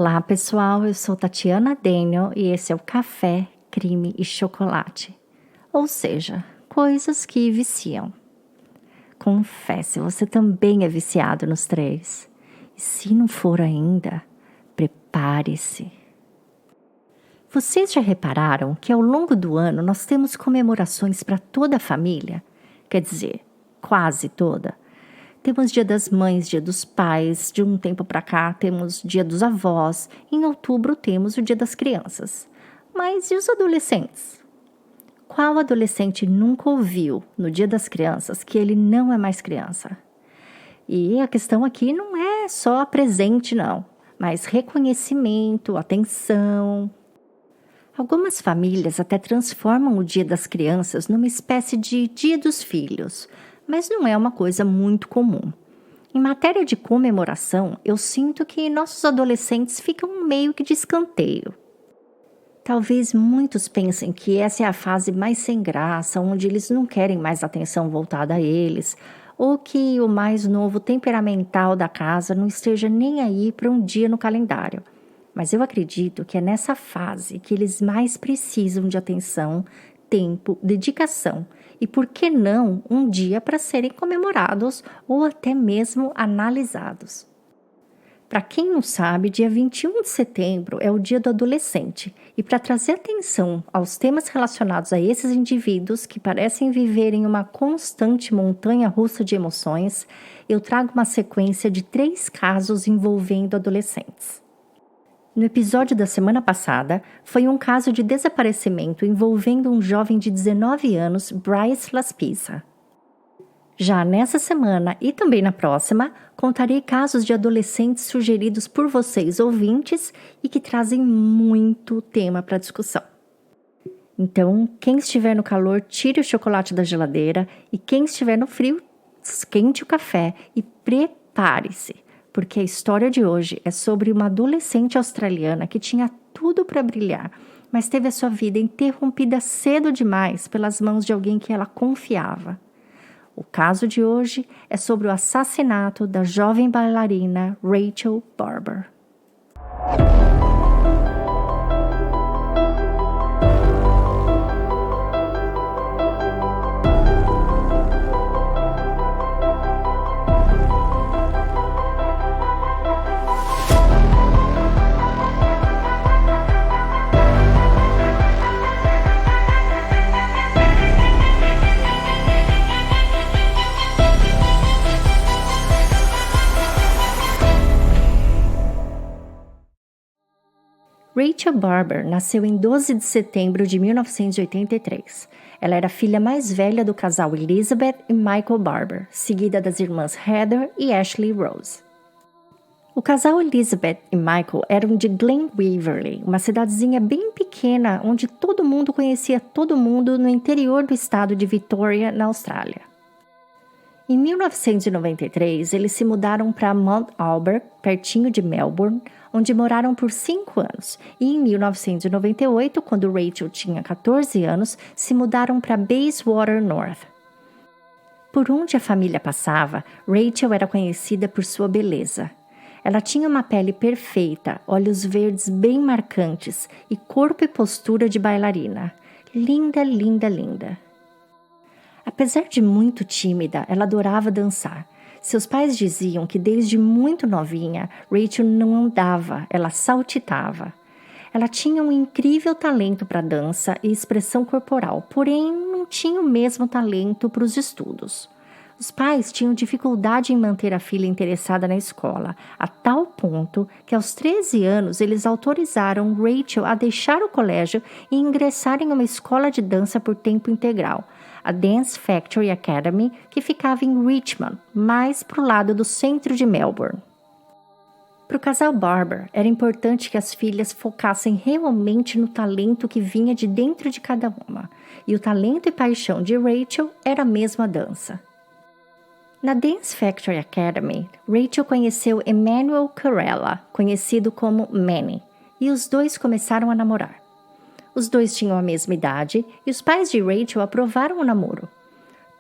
Olá pessoal, eu sou Tatiana Daniel e esse é o Café, Crime e Chocolate. Ou seja, coisas que viciam. Confesse, você também é viciado nos 3. E se não for ainda, prepare-se. Vocês já repararam que ao longo do ano nós temos comemorações para toda a família? Quer dizer, quase toda. Temos Dia das Mães, Dia dos Pais, de um tempo para cá temos Dia dos Avós, em outubro temos o Dia das Crianças. Mas e os adolescentes? Qual adolescente nunca ouviu no Dia das Crianças que ele não é mais criança? E a questão aqui não é só presente não, mas reconhecimento, atenção. Algumas famílias até transformam o Dia das Crianças numa espécie de Dia dos Filhos, mas não é uma coisa muito comum. Em matéria de comemoração, eu sinto que nossos adolescentes ficam meio que de escanteio. Talvez muitos pensem que essa é a fase mais sem graça, onde eles não querem mais atenção voltada a eles, ou que o mais novo temperamental da casa não esteja nem aí para um dia no calendário. Mas eu acredito que é nessa fase que eles mais precisam de atenção, tempo, dedicação e, por que não, um dia para serem comemorados ou até mesmo analisados. Para quem não sabe, dia 21 de setembro é o Dia do Adolescente e para trazer atenção aos temas relacionados a esses indivíduos que parecem viver em uma constante montanha-russa de emoções, eu trago uma sequência de 3 casos envolvendo adolescentes. No episódio da semana passada, foi um caso de desaparecimento envolvendo um jovem de 19 anos, Bryce Laspisa. Já nessa semana e também na próxima, contarei casos de adolescentes sugeridos por vocês ouvintes e que trazem muito tema para discussão. Então, quem estiver no calor, tire o chocolate da geladeira e quem estiver no frio, esquente o café e prepare-se. Porque a história de hoje é sobre uma adolescente australiana que tinha tudo para brilhar, mas teve a sua vida interrompida cedo demais pelas mãos de alguém que ela confiava. O caso de hoje é sobre o assassinato da jovem bailarina Rachel Barber. Rachel Barber nasceu em 12 de setembro de 1983. Ela era a filha mais velha do casal Elizabeth e Michael Barber, seguida das irmãs Heather e Ashley Rose. O casal Elizabeth e Michael eram de Glen Waverley, uma cidadezinha bem pequena onde todo mundo conhecia todo mundo no interior do estado de Vitória, na Austrália. Em 1993, eles se mudaram para Mount Albert, pertinho de Melbourne, onde moraram por 5 anos. E em 1998, quando Rachel tinha 14 anos, se mudaram para Bayswater North. Por onde a família passava, Rachel era conhecida por sua beleza. Ela tinha uma pele perfeita, olhos verdes bem marcantes e corpo e postura de bailarina. Linda, linda, linda. Apesar de muito tímida, ela adorava dançar. Seus pais diziam que desde muito novinha, Rachel não andava, ela saltitava. Ela tinha um incrível talento para dança e expressão corporal, porém não tinha o mesmo talento para os estudos. Os pais tinham dificuldade em manter a filha interessada na escola, a tal ponto que aos 13 anos eles autorizaram Rachel a deixar o colégio e ingressar em uma escola de dança por tempo integral, a Dance Factory Academy, que ficava em Richmond, mais para o lado do centro de Melbourne. Para o casal Barber, era importante que as filhas focassem realmente no talento que vinha de dentro de cada uma, e o talento e paixão de Rachel era mesmo a dança. Na Dance Factory Academy, Rachel conheceu Emmanuel Carella, conhecido como Manny, e os dois começaram a namorar. Os dois tinham a mesma idade e os pais de Rachel aprovaram o namoro.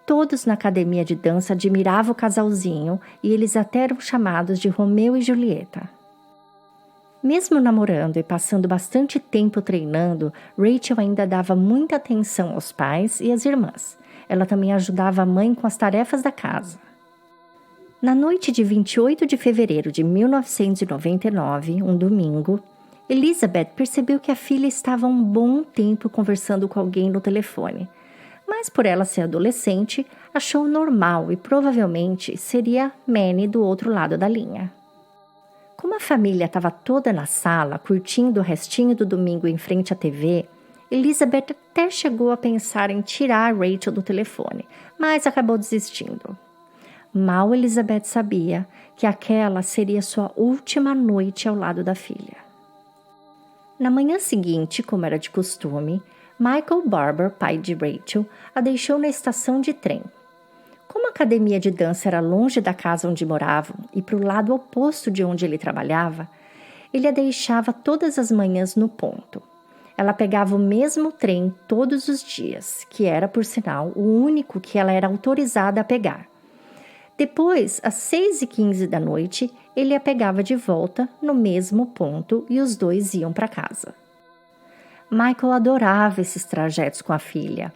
Todos na academia de dança admiravam o casalzinho e eles até eram chamados de Romeu e Julieta. Mesmo namorando e passando bastante tempo treinando, Rachel ainda dava muita atenção aos pais e às irmãs. Ela também ajudava a mãe com as tarefas da casa. Na noite de 28 de fevereiro de 1999, um domingo, Elizabeth percebeu que a filha estava há um bom tempo conversando com alguém no telefone. Mas por ela ser adolescente, achou normal e provavelmente seria Manny do outro lado da linha. Como a família estava toda na sala, curtindo o restinho do domingo em frente à TV, Elizabeth até chegou a pensar em tirar Rachel do telefone, mas acabou desistindo. Mal Elizabeth sabia que aquela seria sua última noite ao lado da filha. Na manhã seguinte, como era de costume, Michael Barber, pai de Rachel, a deixou na estação de trem. Como a academia de dança era longe da casa onde moravam e para o lado oposto de onde ele trabalhava, ele a deixava todas as manhãs no ponto. Ela pegava o mesmo trem todos os dias, que era, por sinal, o único que ela era autorizada a pegar. Depois, às 6h15 da noite, ele a pegava de volta no mesmo ponto e os dois iam para casa. Michael adorava esses trajetos com a filha.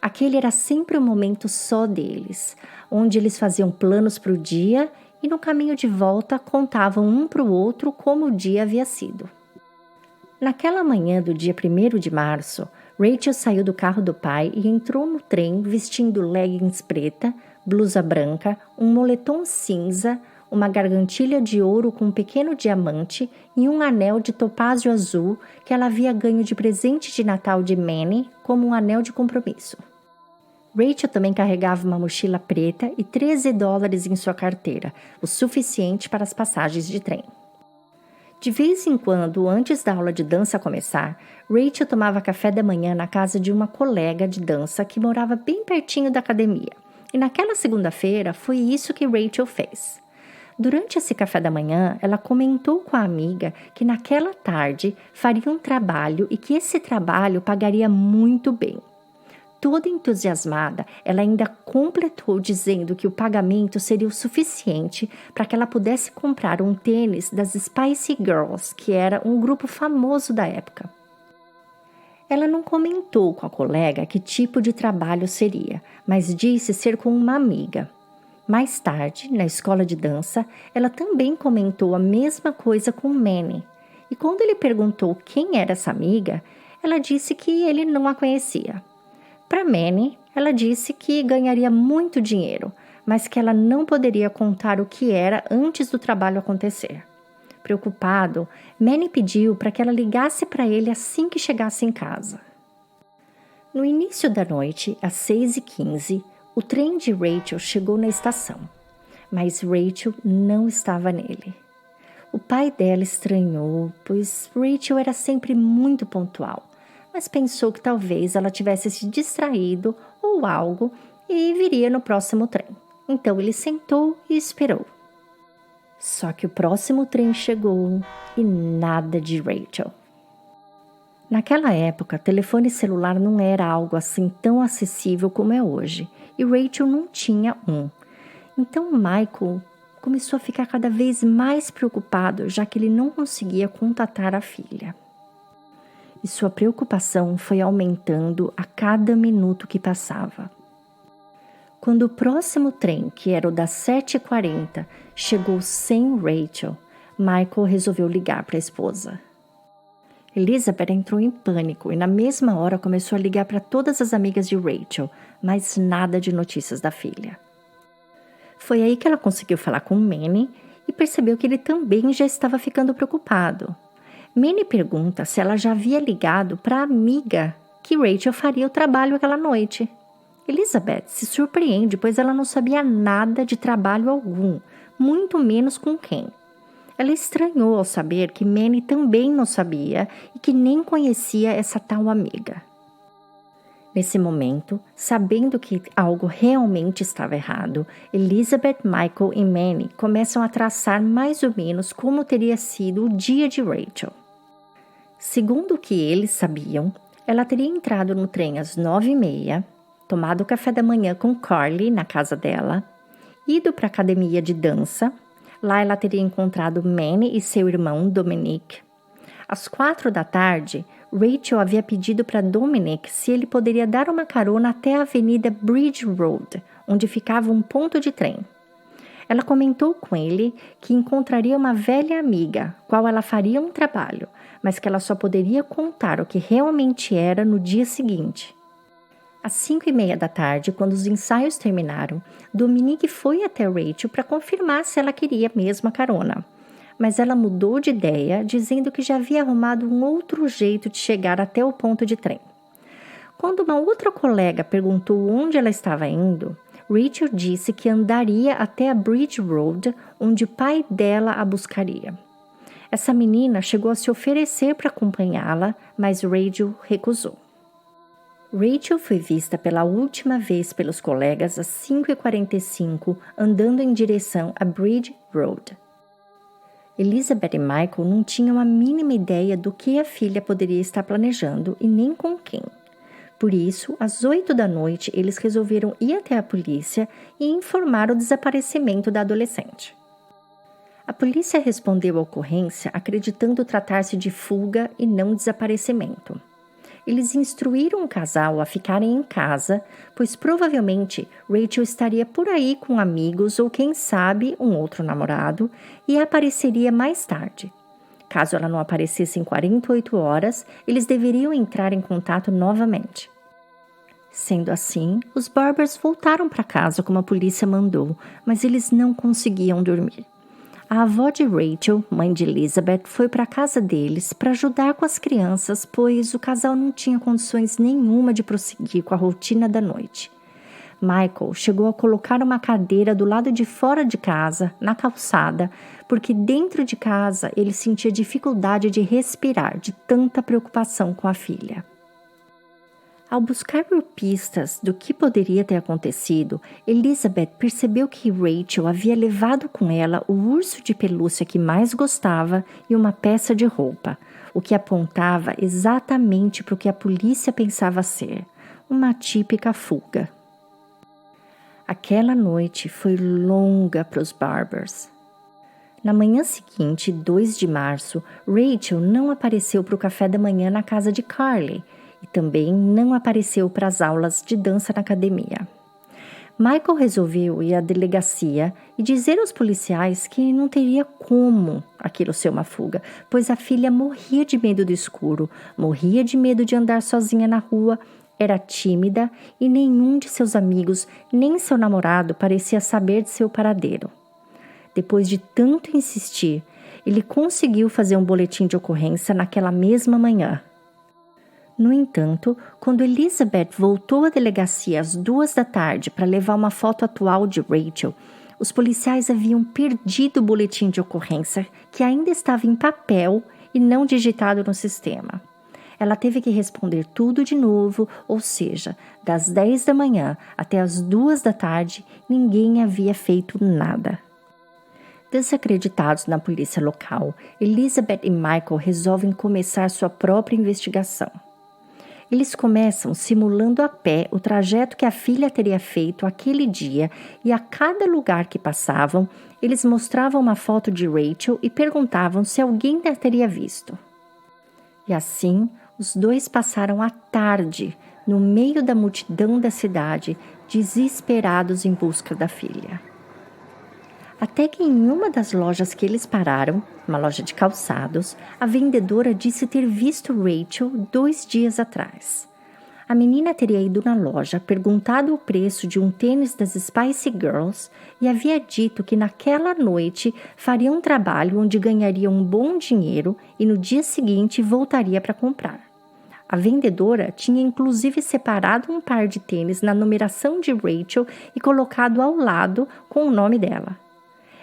Aquele era sempre um momento só deles, onde eles faziam planos para o dia e no caminho de volta contavam um para o outro como o dia havia sido. Naquela manhã do dia 1º de março, Rachel saiu do carro do pai e entrou no trem vestindo leggings preta, blusa branca, um moletom cinza, uma gargantilha de ouro com um pequeno diamante e um anel de topázio azul que ela havia ganho de presente de Natal de Manny como um anel de compromisso. Rachel também carregava uma mochila preta e $13 em sua carteira, o suficiente para as passagens de trem. De vez em quando, antes da aula de dança começar, Rachel tomava café da manhã na casa de uma colega de dança que morava bem pertinho da academia. E naquela segunda-feira foi isso que Rachel fez. Durante esse café da manhã, ela comentou com a amiga que naquela tarde faria um trabalho e que esse trabalho pagaria muito bem. Toda entusiasmada, ela ainda completou dizendo que o pagamento seria o suficiente para que ela pudesse comprar um tênis das Spice Girls, que era um grupo famoso da época. Ela não comentou com a colega que tipo de trabalho seria, mas disse ser com uma amiga. Mais tarde, na escola de dança, ela também comentou a mesma coisa com Manny. E quando ele perguntou quem era essa amiga, ela disse que ele não a conhecia. Para Manny, ela disse que ganharia muito dinheiro, mas que ela não poderia contar o que era antes do trabalho acontecer. Preocupado, Manny pediu para que ela ligasse para ele assim que chegasse em casa. No início da noite, às 6h15, o trem de Rachel chegou na estação, mas Rachel não estava nele. O pai dela estranhou, pois Rachel era sempre muito pontual, mas pensou que talvez ela tivesse se distraído ou algo e viria no próximo trem. Então ele sentou e esperou. Só que o próximo trem chegou e nada de Rachel. Naquela época, telefone celular não era algo assim tão acessível como é hoje, e Rachel não tinha um. Então Michael começou a ficar cada vez mais preocupado, já que ele não conseguia contatar a filha. E sua preocupação foi aumentando a cada minuto que passava. Quando o próximo trem, que era o das 7h40, chegou sem Rachel, Michael resolveu ligar para a esposa. Elizabeth entrou em pânico e na mesma hora começou a ligar para todas as amigas de Rachel, mas nada de notícias da filha. Foi aí que ela conseguiu falar com Manny e percebeu que ele também já estava ficando preocupado. Manny pergunta se ela já havia ligado para a amiga que Rachel faria o trabalho aquela noite. Elizabeth se surpreende, pois ela não sabia nada de trabalho algum, muito menos com quem. Ela estranhou ao saber que Manny também não sabia e que nem conhecia essa tal amiga. Nesse momento, sabendo que algo realmente estava errado, Elizabeth, Michael e Manny começam a traçar mais ou menos como teria sido o dia de Rachel. Segundo o que eles sabiam, ela teria entrado no trem às 9h30, tomado o café da manhã com Carly na casa dela, ido para a academia de dança, Lá ela teria encontrado Manny e seu irmão Dominic. Às 4 da tarde, Rachel havia pedido para Dominic se ele poderia dar uma carona até a avenida Bridge Road, onde ficava um ponto de trem. Ela comentou com ele que encontraria uma velha amiga, qual ela faria um trabalho, mas que ela só poderia contar o que realmente era no dia seguinte. Às 5:30 da tarde, quando os ensaios terminaram, Dominique foi até Rachel para confirmar se ela queria mesmo a carona. Mas ela mudou de ideia, dizendo que já havia arrumado um outro jeito de chegar até o ponto de trem. Quando uma outra colega perguntou onde ela estava indo, Rachel disse que andaria até a Bridge Road, onde o pai dela a buscaria. Essa menina chegou a se oferecer para acompanhá-la, mas Rachel recusou. Rachel foi vista pela última vez pelos colegas às 5:45, andando em direção à Bridge Road. Elizabeth e Michael não tinham a mínima ideia do que a filha poderia estar planejando e nem com quem. Por isso, às 8 da noite, eles resolveram ir até a polícia e informar o desaparecimento da adolescente. A polícia respondeu à ocorrência acreditando tratar-se de fuga e não desaparecimento. Eles instruíram o casal a ficarem em casa, pois provavelmente Rachel estaria por aí com amigos ou, quem sabe, um outro namorado e apareceria mais tarde. Caso ela não aparecesse em 48 horas, eles deveriam entrar em contato novamente. Sendo assim, os Barbers voltaram para casa como a polícia mandou, mas eles não conseguiam dormir. A avó de Rachel, mãe de Elizabeth, foi para a casa deles para ajudar com as crianças, pois o casal não tinha condições nenhuma de prosseguir com a rotina da noite. Michael chegou a colocar uma cadeira do lado de fora de casa, na calçada, porque dentro de casa ele sentia dificuldade de respirar de tanta preocupação com a filha. Ao buscar por pistas do que poderia ter acontecido, Elizabeth percebeu que Rachel havia levado com ela o urso de pelúcia que mais gostava e uma peça de roupa, o que apontava exatamente para o que a polícia pensava ser, uma típica fuga. Aquela noite foi longa para os Barbers. Na manhã seguinte, 2 de março, Rachel não apareceu para o café da manhã na casa de Carly e também não apareceu para as aulas de dança na academia. Michael resolveu ir à delegacia e dizer aos policiais que não teria como aquilo ser uma fuga, pois a filha morria de medo do escuro, morria de medo de andar sozinha na rua, era tímida e nenhum de seus amigos, nem seu namorado, parecia saber de seu paradeiro. Depois de tanto insistir, ele conseguiu fazer um boletim de ocorrência naquela mesma manhã. No entanto, quando Elizabeth voltou à delegacia às 2 da tarde para levar uma foto atual de Rachel, os policiais haviam perdido o boletim de ocorrência, que ainda estava em papel e não digitado no sistema. Ela teve que responder tudo de novo, ou seja, das 10 da manhã até as 2 da tarde, ninguém havia feito nada. Desacreditados na polícia local, Elizabeth e Michael resolvem começar sua própria investigação. Eles começam simulando a pé o trajeto que a filha teria feito aquele dia e a cada lugar que passavam, eles mostravam uma foto de Rachel e perguntavam se alguém a teria visto. E assim, os dois passaram a tarde no meio da multidão da cidade, desesperados em busca da filha. Até que em uma das lojas que eles pararam, uma loja de calçados, a vendedora disse ter visto Rachel 2 dias atrás. A menina teria ido na loja, perguntado o preço de um tênis das Spice Girls e havia dito que naquela noite faria um trabalho onde ganharia um bom dinheiro e no dia seguinte voltaria para comprar. A vendedora tinha inclusive separado um par de tênis na numeração de Rachel e colocado ao lado com o nome dela.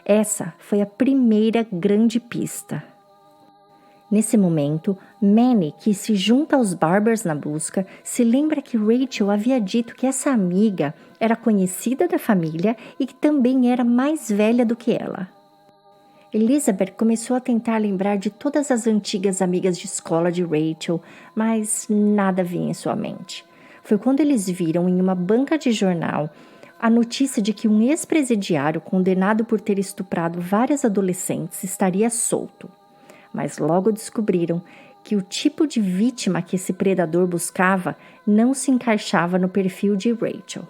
Essa foi a primeira grande pista. Nesse momento, Manny, que se junta aos Barbers na busca, se lembra que Rachel havia dito que essa amiga era conhecida da família e que também era mais velha do que ela. Elizabeth começou a tentar lembrar de todas as antigas amigas de escola de Rachel, mas nada vinha em sua mente. Foi quando eles viram em uma banca de jornal A notícia de que um ex-presidiário condenado por ter estuprado várias adolescentes estaria solto. Mas logo descobriram que o tipo de vítima que esse predador buscava não se encaixava no perfil de Rachel.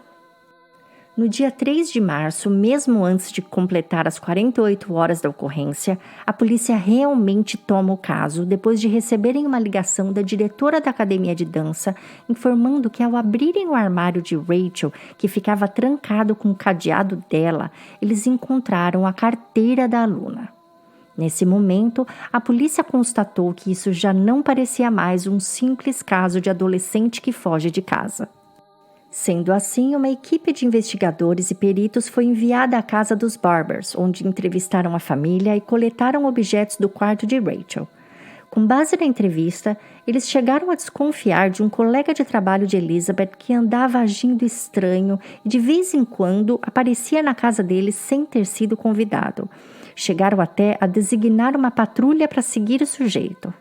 No dia 3 de março, mesmo antes de completar as 48 horas da ocorrência, a polícia realmente toma o caso depois de receberem uma ligação da diretora da academia de dança informando que ao abrirem o armário de Rachel, que ficava trancado com o cadeado dela, eles encontraram a carteira da aluna. Nesse momento, a polícia constatou que isso já não parecia mais um simples caso de adolescente que foge de casa. Sendo assim, uma equipe de investigadores e peritos foi enviada à casa dos Barbers, onde entrevistaram a família e coletaram objetos do quarto de Rachel. Com base na entrevista, eles chegaram a desconfiar de um colega de trabalho de Elizabeth que andava agindo estranho e de vez em quando aparecia na casa deles sem ter sido convidado. Chegaram até a designar uma patrulha para seguir o sujeito.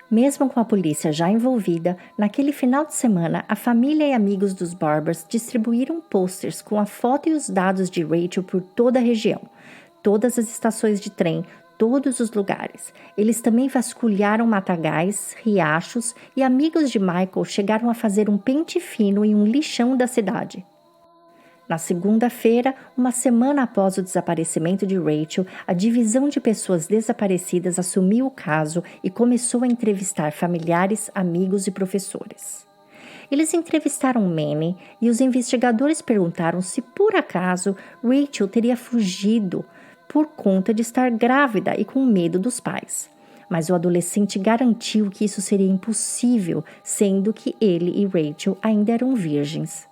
Mesmo com a polícia já envolvida, naquele final de semana, a família e amigos dos Barbers distribuíram posters com a foto e os dados de Rachel por toda a região, todas as estações de trem, todos os lugares. Eles também vasculharam matagais, riachos e amigos de Michael chegaram a fazer um pente fino em um lixão da cidade. Na segunda-feira, uma semana após o desaparecimento de Rachel, a divisão de pessoas desaparecidas assumiu o caso e começou a entrevistar familiares, amigos e professores. Eles entrevistaram Manny e os investigadores perguntaram se, por acaso, Rachel teria fugido por conta de estar grávida e com medo dos pais. Mas o adolescente garantiu que isso seria impossível, sendo que ele e Rachel ainda eram virgens.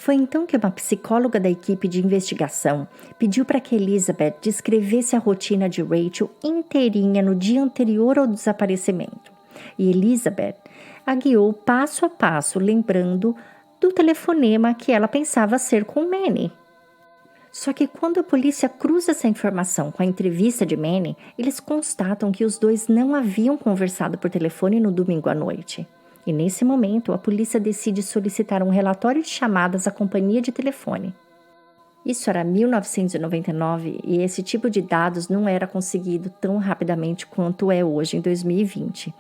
Foi então que uma psicóloga da equipe de investigação pediu para que Elizabeth descrevesse a rotina de Rachel inteirinha no dia anterior ao desaparecimento. E Elizabeth a guiou passo a passo, lembrando do telefonema que ela pensava ser com Manny. Só que quando a polícia cruza essa informação com a entrevista de Manny, eles constatam que os dois não haviam conversado por telefone no domingo à noite. E nesse momento, a polícia decide solicitar um relatório de chamadas à companhia de telefone. Isso era 1999 e esse tipo de dados não era conseguido tão rapidamente quanto é hoje, em 2020.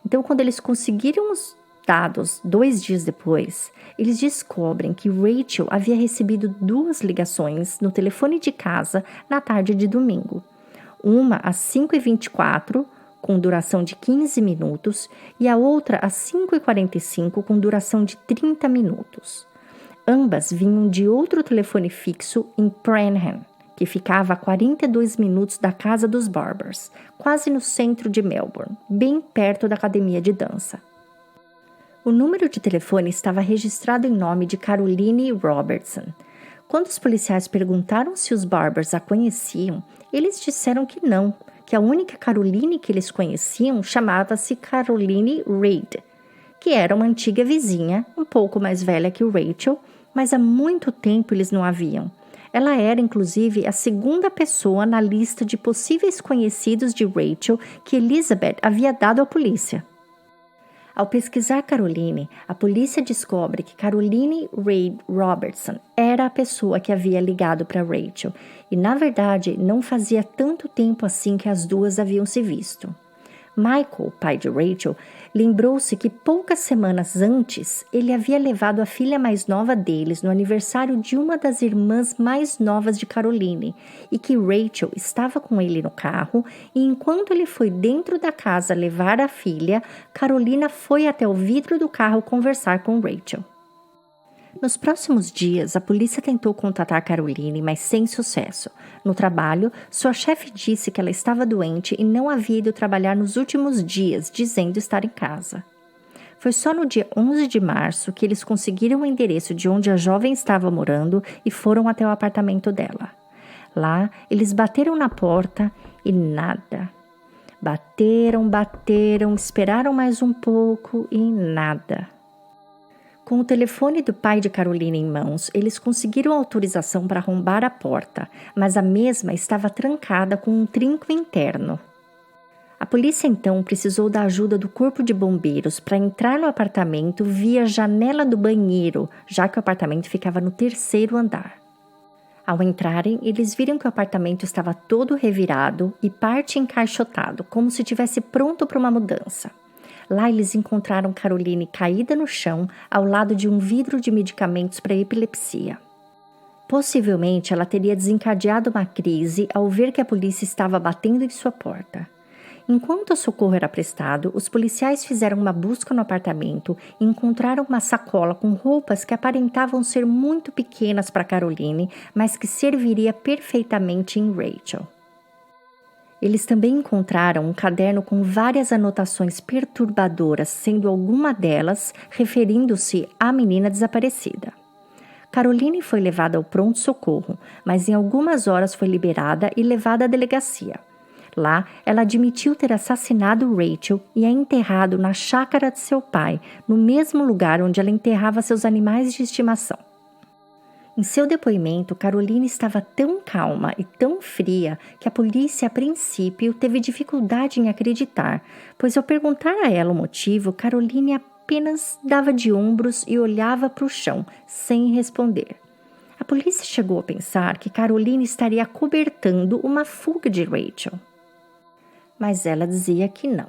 Então, quando eles conseguiram os dados 2 dias depois, eles descobrem que Rachel havia recebido 2 ligações no telefone de casa na tarde de domingo. Uma às 5h24, com duração de 15 minutos, e a outra às 5h45, com duração de 30 minutos. Ambas vinham de outro telefone fixo em Prenham, que ficava a 42 minutos da casa dos Barbers, quase no centro de Melbourne, bem perto da academia de dança. O número de telefone estava registrado em nome de Caroline Robertson. Quando os policiais perguntaram se os Barbers a conheciam, eles disseram que não, que a única Caroline que eles conheciam chamava-se Caroline Reid, que era uma antiga vizinha, um pouco mais velha que o Rachel, mas há muito tempo eles não a viam. Ela era, inclusive, a segunda pessoa na lista de possíveis conhecidos de Rachel que Elizabeth havia dado à polícia. Ao pesquisar Caroline, a polícia descobre que Caroline Reid Robertson era a pessoa que havia ligado para Rachel e, na verdade, não fazia tanto tempo assim que as duas haviam se visto. Michael, pai de Rachel, lembrou-se que poucas semanas antes ele havia levado a filha mais nova deles no aniversário de uma das irmãs mais novas de Caroline e que Rachel estava com ele no carro e enquanto ele foi dentro da casa levar a filha, Carolina foi até o vidro do carro conversar com Rachel. Nos próximos dias, a polícia tentou contatar Caroline, mas sem sucesso. No trabalho, sua chefe disse que ela estava doente e não havia ido trabalhar nos últimos dias, dizendo estar em casa. Foi só no dia 11 de março que eles conseguiram o endereço de onde a jovem estava morando e foram até o apartamento dela. Lá, eles bateram na porta e nada. Bateram, esperaram mais um pouco e nada. Com o telefone do pai de Carolina em mãos, eles conseguiram autorização para arrombar a porta, mas a mesma estava trancada com um trinco interno. A polícia então precisou da ajuda do corpo de bombeiros para entrar no apartamento via janela do banheiro, já que o apartamento ficava no 3º andar. Ao entrarem, eles viram que o apartamento estava todo revirado e parte encaixotado, como se estivesse pronto para uma mudança. Lá eles encontraram Caroline caída no chão, ao lado de um vidro de medicamentos para epilepsia. Possivelmente, ela teria desencadeado uma crise ao ver que a polícia estava batendo em sua porta. Enquanto o socorro era prestado, os policiais fizeram uma busca no apartamento e encontraram uma sacola com roupas que aparentavam ser muito pequenas para Caroline, mas que serviria perfeitamente em Rachel. Eles também encontraram um caderno com várias anotações perturbadoras, sendo alguma delas referindo-se à menina desaparecida. Caroline foi levada ao pronto-socorro, mas em algumas horas foi liberada e levada à delegacia. Lá, ela admitiu ter assassinado Rachel e a enterrado na chácara de seu pai, no mesmo lugar onde ela enterrava seus animais de estimação. Em seu depoimento, Caroline estava tão calma e tão fria que a polícia, a princípio, teve dificuldade em acreditar, pois ao perguntar a ela o motivo, Caroline apenas dava de ombros e olhava para o chão, sem responder. A polícia chegou a pensar que Caroline estaria acobertando uma fuga de Rachel. Mas ela dizia que não.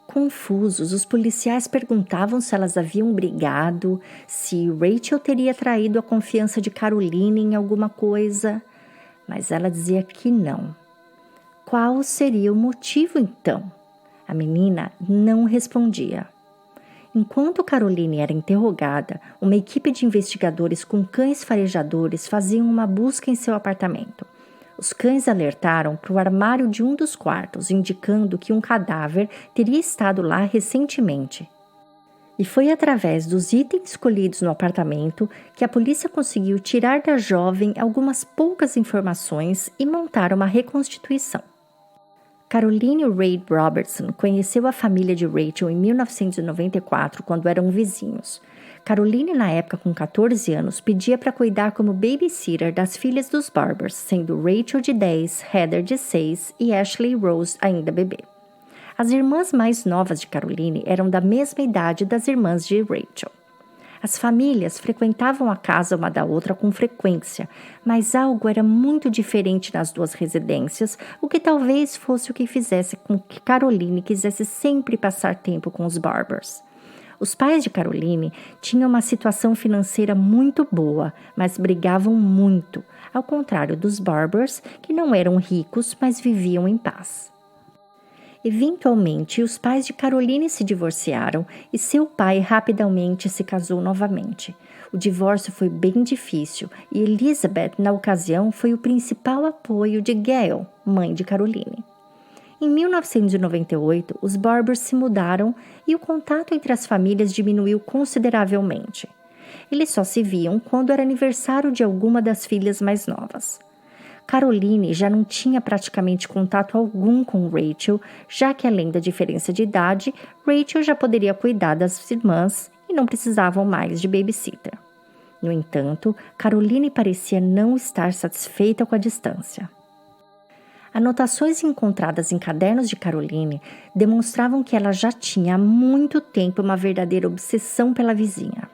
Confusos, os policiais perguntavam se elas haviam brigado, se Rachel teria traído a confiança de Caroline em alguma coisa, mas ela dizia que não. Qual seria o motivo então? A menina não respondia. Enquanto Caroline era interrogada, uma equipe de investigadores com cães farejadores faziam uma busca em seu apartamento. Os cães alertaram para o armário de um dos quartos, indicando que um cadáver teria estado lá recentemente. E foi através dos itens escolhidos no apartamento que a polícia conseguiu tirar da jovem algumas poucas informações e montar uma reconstituição. Caroline Reid Robertson conheceu a família de Rachel em 1994, quando eram vizinhos. Caroline, na época com 14 anos, pedia para cuidar como babysitter das filhas dos Barbers, sendo Rachel de 10, Heather de 6 e Ashley Rose ainda bebê. As irmãs mais novas de Caroline eram da mesma idade das irmãs de Rachel. As famílias frequentavam a casa uma da outra com frequência, mas algo era muito diferente nas duas residências, o que talvez fosse o que fizesse com que Caroline quisesse sempre passar tempo com os Barbers. Os pais de Caroline tinham uma situação financeira muito boa, mas brigavam muito, ao contrário dos Barbers, que não eram ricos, mas viviam em paz. Eventualmente, os pais de Caroline se divorciaram e seu pai rapidamente se casou novamente. O divórcio foi bem difícil e Elizabeth, na ocasião, foi o principal apoio de Gail, mãe de Caroline. Em 1998, os Barbers se mudaram e o contato entre as famílias diminuiu consideravelmente. Eles só se viam quando era aniversário de alguma das filhas mais novas. Caroline já não tinha praticamente contato algum com Rachel, já que além da diferença de idade, Rachel já poderia cuidar das irmãs e não precisavam mais de babysitter. No entanto, Caroline parecia não estar satisfeita com a distância. Anotações encontradas em cadernos de Caroline demonstravam que ela já tinha há muito tempo uma verdadeira obsessão pela vizinha.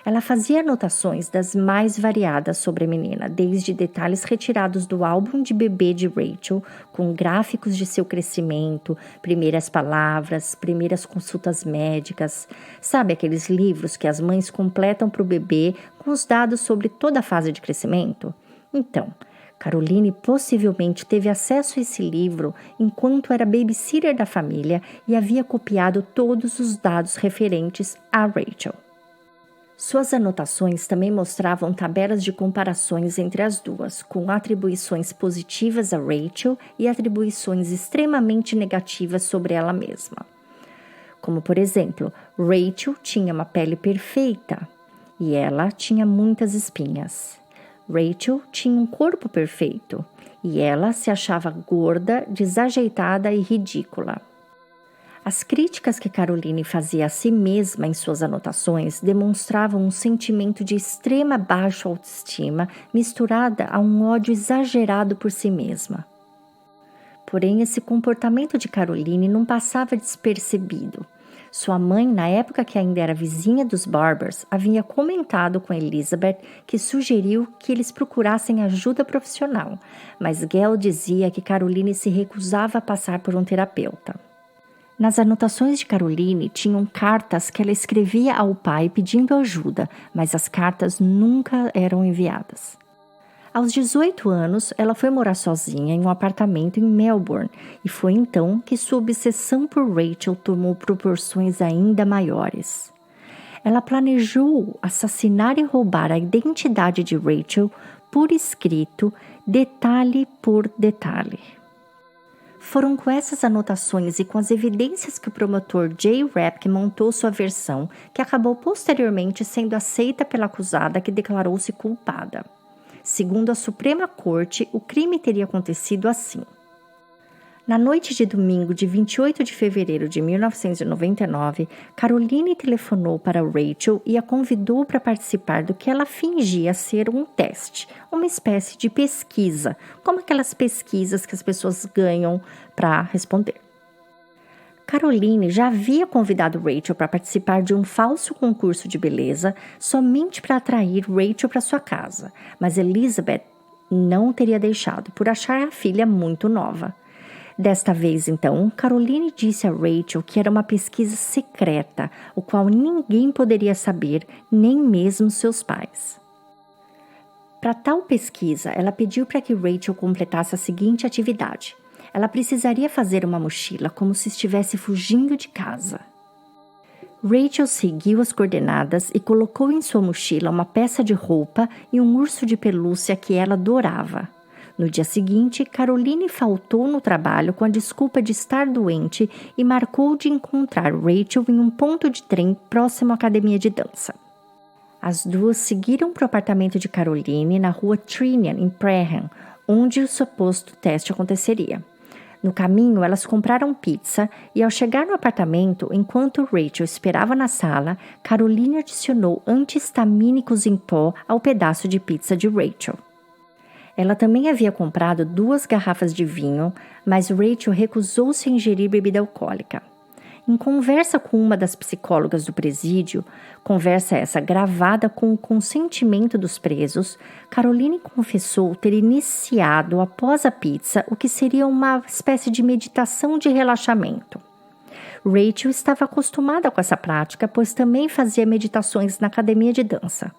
Ela fazia anotações das mais variadas sobre a menina, desde detalhes retirados do álbum de bebê de Rachel, com gráficos de seu crescimento, primeiras palavras, primeiras consultas médicas. Sabe aqueles livros que as mães completam para o bebê com os dados sobre toda a fase de crescimento? Então, Caroline possivelmente teve acesso a esse livro enquanto era babysitter da família e havia copiado todos os dados referentes a Rachel. Suas anotações também mostravam tabelas de comparações entre as duas, com atribuições positivas a Rachel e atribuições extremamente negativas sobre ela mesma. Como, por exemplo, Rachel tinha uma pele perfeita e ela tinha muitas espinhas. Rachel tinha um corpo perfeito e ela se achava gorda, desajeitada e ridícula. As críticas que Caroline fazia a si mesma em suas anotações demonstravam um sentimento de extrema baixa autoestima misturada a um ódio exagerado por si mesma. Porém, esse comportamento de Caroline não passava despercebido. Sua mãe, na época que ainda era vizinha dos Barbers, havia comentado com Elizabeth que sugeriu que eles procurassem ajuda profissional, mas Gail dizia que Caroline se recusava a passar por um terapeuta. Nas anotações de Caroline tinham cartas que ela escrevia ao pai pedindo ajuda, mas as cartas nunca eram enviadas. Aos 18 anos, ela foi morar sozinha em um apartamento em Melbourne e foi então que sua obsessão por Rachel tomou proporções ainda maiores. Ela planejou assassinar e roubar a identidade de Rachel por escrito, detalhe por detalhe. Foram com essas anotações e com as evidências que o promotor Jay Rapke montou sua versão, que acabou posteriormente sendo aceita pela acusada, que declarou-se culpada. Segundo a Suprema Corte, o crime teria acontecido assim. Na noite de domingo de 28 de fevereiro de 1999, Caroline telefonou para Rachel e a convidou para participar do que ela fingia ser um teste, uma espécie de pesquisa, como aquelas pesquisas que as pessoas ganham para responder. Caroline já havia convidado Rachel para participar de um falso concurso de beleza somente para atrair Rachel para sua casa, mas Elizabeth não teria deixado por achar a filha muito nova. Desta vez, então, Caroline disse a Rachel que era uma pesquisa secreta, o qual ninguém poderia saber, nem mesmo seus pais. Para tal pesquisa, ela pediu para que Rachel completasse a seguinte atividade. Ela precisaria fazer uma mochila como se estivesse fugindo de casa. Rachel seguiu as coordenadas e colocou em sua mochila uma peça de roupa e um urso de pelúcia que ela adorava. No dia seguinte, Caroline faltou no trabalho com a desculpa de estar doente e marcou de encontrar Rachel em um ponto de trem próximo à academia de dança. As duas seguiram para o apartamento de Caroline na rua Trinian, em Prahran, onde o suposto teste aconteceria. No caminho, elas compraram pizza e, ao chegar no apartamento, enquanto Rachel esperava na sala, Caroline adicionou anti-histamínicos em pó ao pedaço de pizza de Rachel. Ela também havia comprado 2 garrafas de vinho, mas Rachel recusou-se a ingerir bebida alcoólica. Em conversa com uma das psicólogas do presídio, conversa essa gravada com o consentimento dos presos, Caroline confessou ter iniciado após a pizza o que seria uma espécie de meditação de relaxamento. Rachel estava acostumada com essa prática, pois também fazia meditações na academia de dança.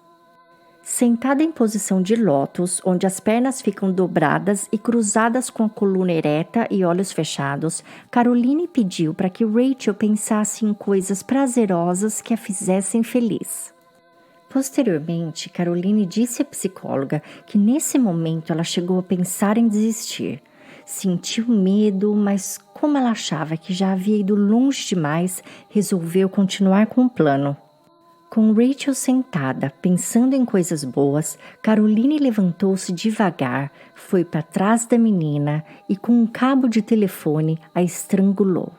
Sentada em posição de lótus, onde as pernas ficam dobradas e cruzadas com a coluna ereta e olhos fechados, Caroline pediu para que Rachel pensasse em coisas prazerosas que a fizessem feliz. Posteriormente, Caroline disse à psicóloga que nesse momento ela chegou a pensar em desistir. Sentiu medo, mas como ela achava que já havia ido longe demais, resolveu continuar com o plano. Com Rachel sentada, pensando em coisas boas, Caroline levantou-se devagar, foi para trás da menina e com um cabo de telefone a estrangulou.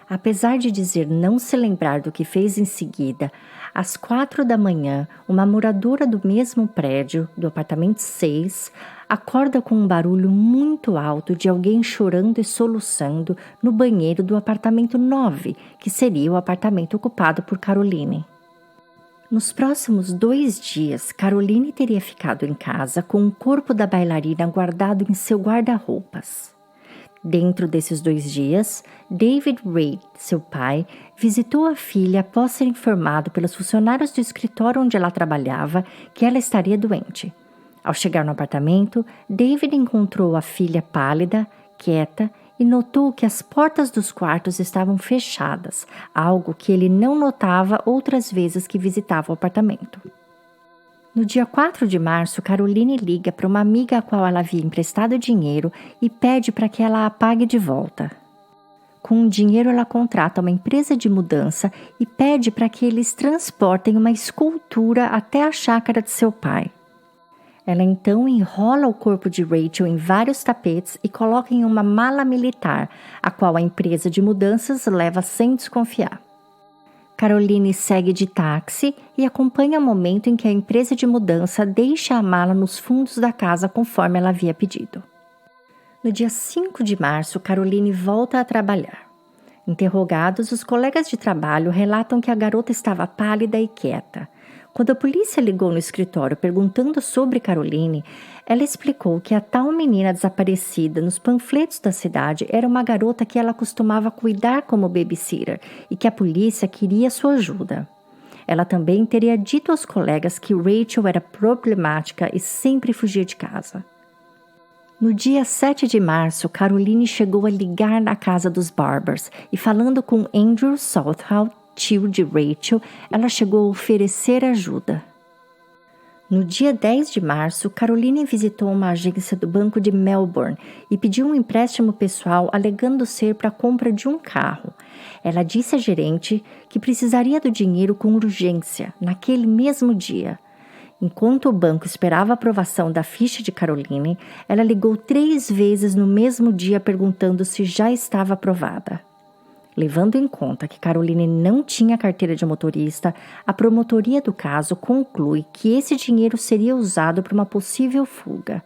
Apesar de dizer não se lembrar do que fez em seguida, às 4 da manhã, uma moradora do mesmo prédio, do apartamento 6, acorda com um barulho muito alto de alguém chorando e soluçando no banheiro do apartamento 9, que seria o apartamento ocupado por Caroline. Nos próximos 2 dias, Caroline teria ficado em casa com o corpo da bailarina guardado em seu guarda-roupas. Dentro desses 2 dias, David Reid, seu pai, visitou a filha após ser informado pelos funcionários do escritório onde ela trabalhava que ela estaria doente. Ao chegar no apartamento, David encontrou a filha pálida, quieta, e notou que as portas dos quartos estavam fechadas, algo que ele não notava outras vezes que visitava o apartamento. No dia 4 de março, Caroline liga para uma amiga a qual ela havia emprestado dinheiro e pede para que ela a pague de volta. Com o dinheiro, ela contrata uma empresa de mudança e pede para que eles transportem uma escultura até a chácara de seu pai. Ela então enrola o corpo de Rachel em vários tapetes e coloca em uma mala militar, a qual a empresa de mudanças leva sem desconfiar. Caroline segue de táxi e acompanha o momento em que a empresa de mudança deixa a mala nos fundos da casa conforme ela havia pedido. No dia 5 de março, Caroline volta a trabalhar. Interrogados, os colegas de trabalho relatam que a garota estava pálida e quieta. Quando a polícia ligou no escritório perguntando sobre Caroline, ela explicou que a tal menina desaparecida nos panfletos da cidade era uma garota que ela costumava cuidar como babysitter e que a polícia queria sua ajuda. Ela também teria dito aos colegas que Rachel era problemática e sempre fugia de casa. No dia 7 de março, Caroline chegou a ligar na casa dos Barbers e, falando com Andrew Southall, tio de Rachel, ela chegou a oferecer ajuda. No dia 10 de março, Caroline visitou uma agência do Banco de Melbourne e pediu um empréstimo pessoal alegando ser para a compra de um carro. Ela disse à gerente que precisaria do dinheiro com urgência, naquele mesmo dia. Enquanto o banco esperava a aprovação da ficha de Caroline, ela ligou 3 vezes no mesmo dia perguntando se já estava aprovada. Levando em conta que Caroline não tinha carteira de motorista, a promotoria do caso conclui que esse dinheiro seria usado para uma possível fuga.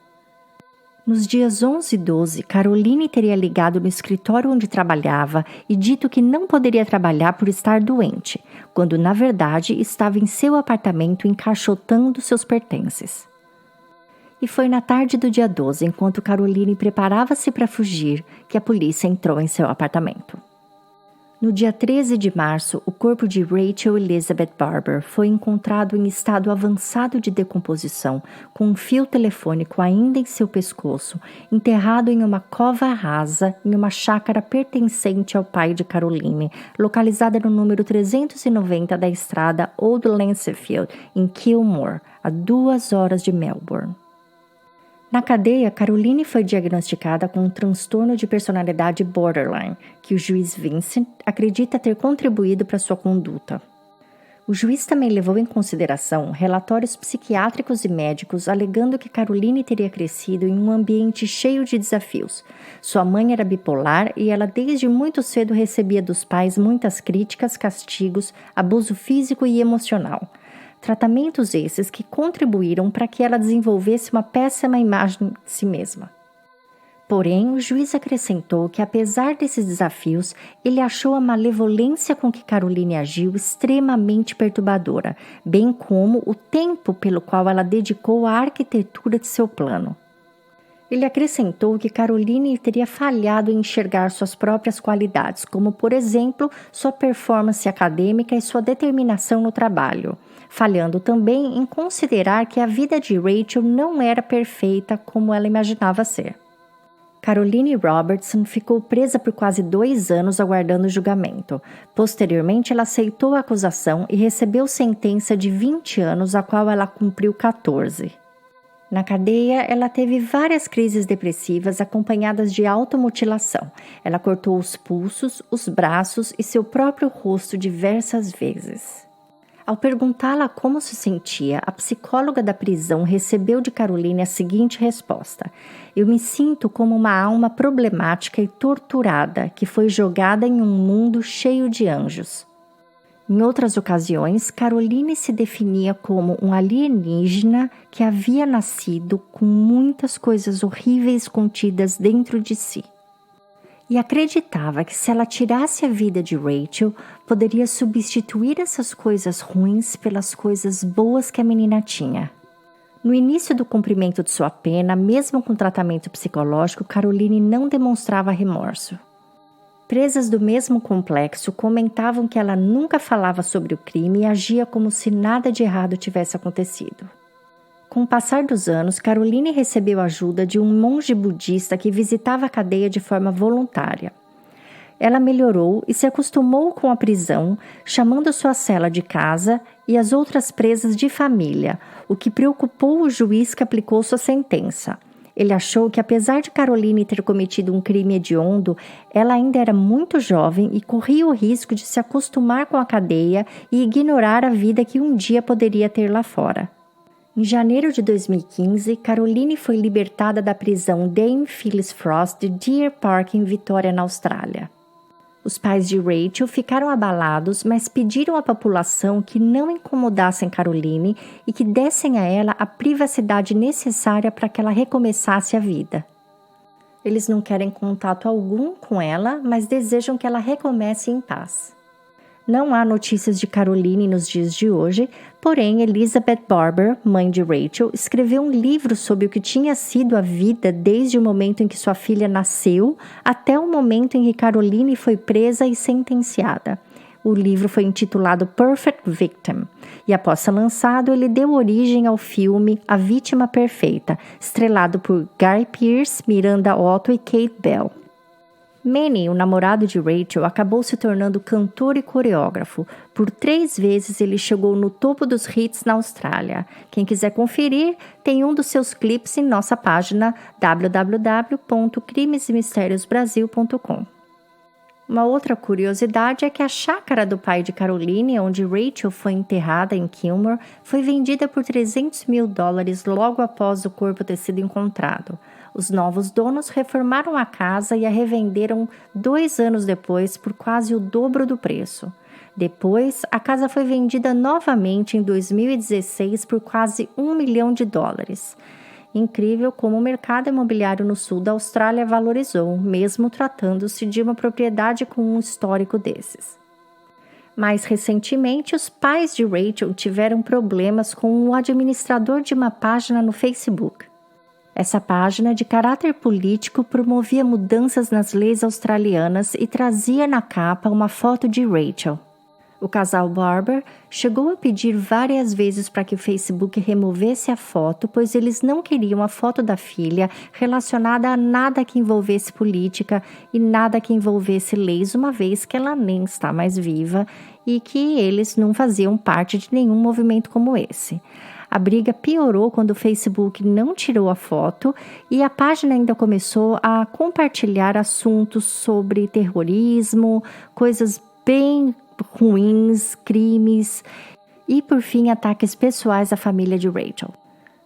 Nos dias 11 e 12, Caroline teria ligado no escritório onde trabalhava e dito que não poderia trabalhar por estar doente, quando na verdade estava em seu apartamento encaixotando seus pertences. E foi na tarde do dia 12, enquanto Caroline preparava-se para fugir, que a polícia entrou em seu apartamento. No dia 13 de março, o corpo de Rachel Elizabeth Barber foi encontrado em estado avançado de decomposição, com um fio telefônico ainda em seu pescoço, enterrado em uma cova rasa em uma chácara pertencente ao pai de Caroline, localizada no número 390 da estrada Old Lancefield, em Kilmore, a 2 horas de Melbourne. Na cadeia, Caroline foi diagnosticada com um transtorno de personalidade borderline, que o juiz Vincent acredita ter contribuído para sua conduta. O juiz também levou em consideração relatórios psiquiátricos e médicos alegando que Caroline teria crescido em um ambiente cheio de desafios. Sua mãe era bipolar e ela desde muito cedo recebia dos pais muitas críticas, castigos, abuso físico e emocional. Tratamentos esses que contribuíram para que ela desenvolvesse uma péssima imagem de si mesma. Porém, o juiz acrescentou que, apesar desses desafios, ele achou a malevolência com que Caroline agiu extremamente perturbadora, bem como o tempo pelo qual ela dedicou à arquitetura de seu plano. Ele acrescentou que Caroline teria falhado em enxergar suas próprias qualidades, como, por exemplo, sua performance acadêmica e sua determinação no trabalho, falhando também em considerar que a vida de Rachel não era perfeita como ela imaginava ser. Caroline Robertson ficou presa por quase 2 anos aguardando o julgamento. Posteriormente, ela aceitou a acusação e recebeu sentença de 20 anos, a qual ela cumpriu 14. Na cadeia, ela teve várias crises depressivas acompanhadas de automutilação. Ela cortou os pulsos, os braços e seu próprio rosto diversas vezes. Ao perguntá-la como se sentia, a psicóloga da prisão recebeu de Caroline a seguinte resposta: "Eu me sinto como uma alma problemática e torturada que foi jogada em um mundo cheio de anjos." Em outras ocasiões, Caroline se definia como um alienígena que havia nascido com muitas coisas horríveis contidas dentro de si. E acreditava que se ela tirasse a vida de Rachel, poderia substituir essas coisas ruins pelas coisas boas que a menina tinha. No início do cumprimento de sua pena, mesmo com tratamento psicológico, Caroline não demonstrava remorso. Presas do mesmo complexo comentavam que ela nunca falava sobre o crime e agia como se nada de errado tivesse acontecido. Com o passar dos anos, Caroline recebeu ajuda de um monge budista que visitava a cadeia de forma voluntária. Ela melhorou e se acostumou com a prisão, chamando sua cela de casa e as outras presas de família, o que preocupou o juiz que aplicou sua sentença. Ele achou que, apesar de Caroline ter cometido um crime hediondo, ela ainda era muito jovem e corria o risco de se acostumar com a cadeia e ignorar a vida que um dia poderia ter lá fora. Em janeiro de 2015, Caroline foi libertada da prisão Dame Phyllis Frost de Deer Park, em Vitória, na Austrália. Os pais de Rachel ficaram abalados, mas pediram à população que não incomodassem Caroline e que dessem a ela a privacidade necessária para que ela recomeçasse a vida. Eles não querem contato algum com ela, mas desejam que ela recomece em paz. Não há notícias de Caroline nos dias de hoje, porém Elizabeth Barber, mãe de Rachel, escreveu um livro sobre o que tinha sido a vida desde o momento em que sua filha nasceu até o momento em que Caroline foi presa e sentenciada. O livro foi intitulado Perfect Victim e, após ser lançado, ele deu origem ao filme A Vítima Perfeita, estrelado por Guy Pearce, Miranda Otto e Kate Bell. Manny, o namorado de Rachel, acabou se tornando cantor e coreógrafo. Por 3 vezes ele chegou no topo dos hits na Austrália. Quem quiser conferir, tem um dos seus clipes em nossa página www.crimesemistériosbrasil.com. Uma outra curiosidade é que a chácara do pai de Caroline, onde Rachel foi enterrada em Kilmore, foi vendida por $300 mil logo após o corpo ter sido encontrado. Os novos donos reformaram a casa e a revenderam 2 anos depois por quase o dobro do preço. Depois, a casa foi vendida novamente em 2016 por quase $1 milhão. Incrível como o mercado imobiliário no sul da Austrália valorizou, mesmo tratando-se de uma propriedade com um histórico desses. Mais recentemente, os pais de Rachel tiveram problemas com o administrador de uma página no Facebook. Essa página, de caráter político, promovia mudanças nas leis australianas e trazia na capa uma foto de Rachel. O casal Barber chegou a pedir várias vezes para que o Facebook removesse a foto, pois eles não queriam a foto da filha relacionada a nada que envolvesse política e nada que envolvesse leis, uma vez que ela nem está mais viva e que eles não faziam parte de nenhum movimento como esse. A briga piorou quando o Facebook não tirou a foto e a página ainda começou a compartilhar assuntos sobre terrorismo, coisas bem ruins, crimes e, por fim, ataques pessoais à família de Rachel.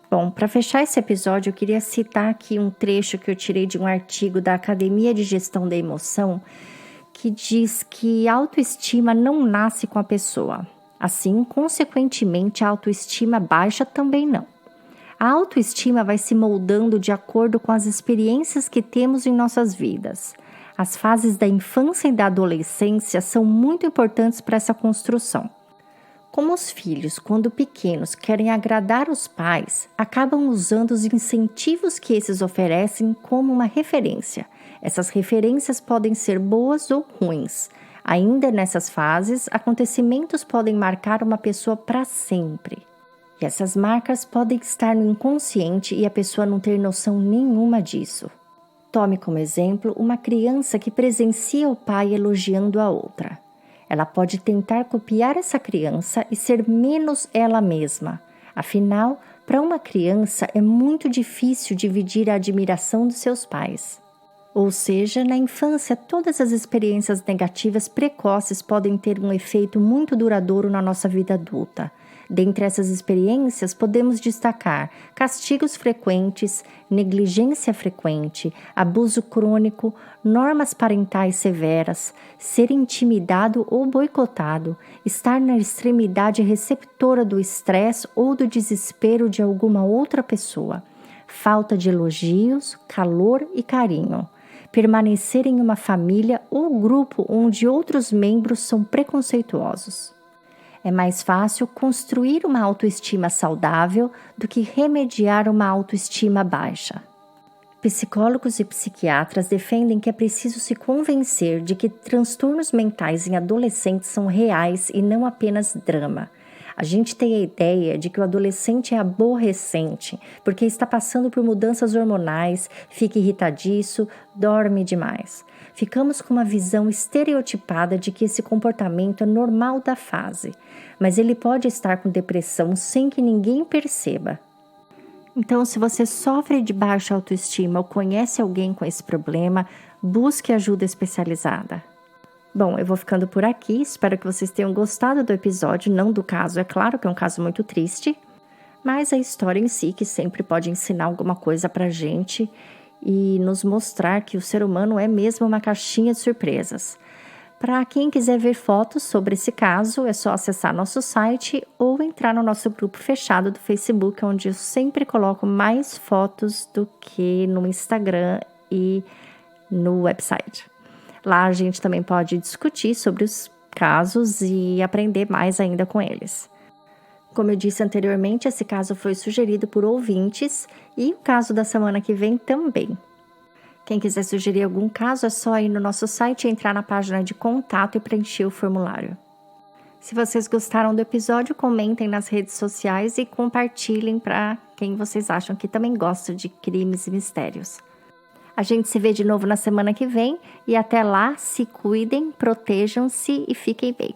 Bom, para fechar esse episódio, eu queria citar aqui um trecho que eu tirei de um artigo da Academia de Gestão da Emoção, que diz que a autoestima não nasce com a pessoa. Assim, consequentemente, a autoestima baixa também não. A autoestima vai se moldando de acordo com as experiências que temos em nossas vidas. As fases da infância e da adolescência são muito importantes para essa construção. Como os filhos, quando pequenos, querem agradar os pais, acabam usando os incentivos que esses oferecem como uma referência. Essas referências podem ser boas ou ruins. Ainda nessas fases, acontecimentos podem marcar uma pessoa para sempre. E essas marcas podem estar no inconsciente e a pessoa não ter noção nenhuma disso. Tome como exemplo uma criança que presencia o pai elogiando a outra. Ela pode tentar copiar essa criança e ser menos ela mesma. Afinal, para uma criança é muito difícil dividir a admiração dos seus pais. Ou seja, na infância, todas as experiências negativas precoces podem ter um efeito muito duradouro na nossa vida adulta. Dentre essas experiências, podemos destacar castigos frequentes, negligência frequente, abuso crônico, normas parentais severas, ser intimidado ou boicotado, estar na extremidade receptora do estresse ou do desespero de alguma outra pessoa, falta de elogios, calor e carinho, permanecer em uma família ou grupo onde outros membros são preconceituosos. É mais fácil construir uma autoestima saudável do que remediar uma autoestima baixa. Psicólogos e psiquiatras defendem que é preciso se convencer de que transtornos mentais em adolescentes são reais e não apenas drama. A gente tem a ideia de que o adolescente é aborrecente, porque está passando por mudanças hormonais, fica irritadiço, dorme demais. Ficamos com uma visão estereotipada de que esse comportamento é normal da fase, mas ele pode estar com depressão sem que ninguém perceba. Então, se você sofre de baixa autoestima ou conhece alguém com esse problema, busque ajuda especializada. Bom, eu vou ficando por aqui, espero que vocês tenham gostado do episódio, não do caso, é claro que é um caso muito triste, mas a história em si que sempre pode ensinar alguma coisa pra gente e nos mostrar que o ser humano é mesmo uma caixinha de surpresas. Para quem quiser ver fotos sobre esse caso, é só acessar nosso site ou entrar no nosso grupo fechado do Facebook, onde eu sempre coloco mais fotos do que no Instagram e no website. Lá a gente também pode discutir sobre os casos e aprender mais ainda com eles. Como eu disse anteriormente, esse caso foi sugerido por ouvintes e o caso da semana que vem também. Quem quiser sugerir algum caso é só ir no nosso site, entrar na página de contato e preencher o formulário. Se vocês gostaram do episódio, comentem nas redes sociais e compartilhem para quem vocês acham que também gosta de crimes e mistérios. A gente se vê de novo na semana que vem e até lá, se cuidem, protejam-se e fiquem bem.